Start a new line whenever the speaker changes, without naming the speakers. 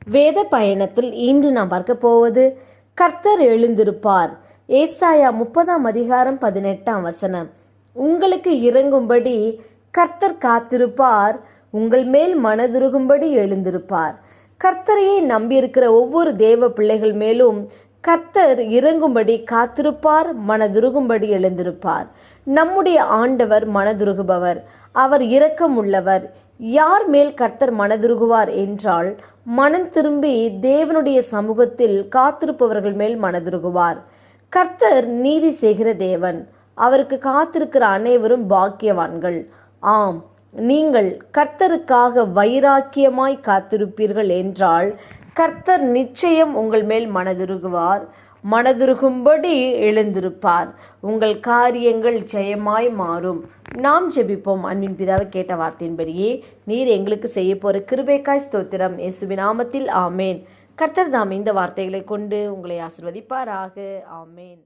வேத பயணத்தில் இன்று நாம் பார்க்க போவது கர்த்தர் எழுந்திருப்பார். ஏசாயா 30:18. உங்களுக்கு இறங்கும்படி கர்த்தர் காத்திருப்பார், உங்கள் மேல் மனதுருகும்படி எழுந்திருப்பார். கர்த்தரையே நம்பியிருக்கிற ஒவ்வொரு தேவ பிள்ளைகள் மேலும் கர்த்தர் இறங்கும்படி காத்திருப்பார், மனதுருகும்படி எழுந்திருப்பார். நம்முடைய ஆண்டவர் மனதுருகுபவர், அவர் இரக்கம் உள்ளவர். யார் மேல் கர்த்தர் மனதுருகுவார் என்றால், மனம் திரும்பி தேவனுடைய சமூகத்தில் காத்திருப்பவர்கள் மேல் மனதுருகுவார். கர்த்தர் நீதி செய்கிற தேவன், அவருக்கு காத்திருக்கிற அனைவரும் பாக்கியவான்கள். ஆம், நீங்கள் கர்த்தருக்காக வைராக்கியமாய் காத்திருப்பீர்கள் என்றால் கர்த்தர் நிச்சயம் உங்கள் மேல் மனதுருகுவார், மனதுருகும்படி எழுந்திருப்பார். உங்கள் காரியங்கள் ஜெயமாய் மாறும். நாம் ஜெபிப்போம். அன்பின் பிதாவை கேட்ட வார்த்தையின்படியே நீர் எங்களுக்கு செய்ய போற கிருபைக்காய் ஸ்தோத்திரம். இயேசுவின் நாமத்தில் ஆமேன். கர்த்தர் தாம் இந்த வார்த்தைகளை கொண்டு உங்களை ஆசீர்வதிப்பாராக. ஆமேன்.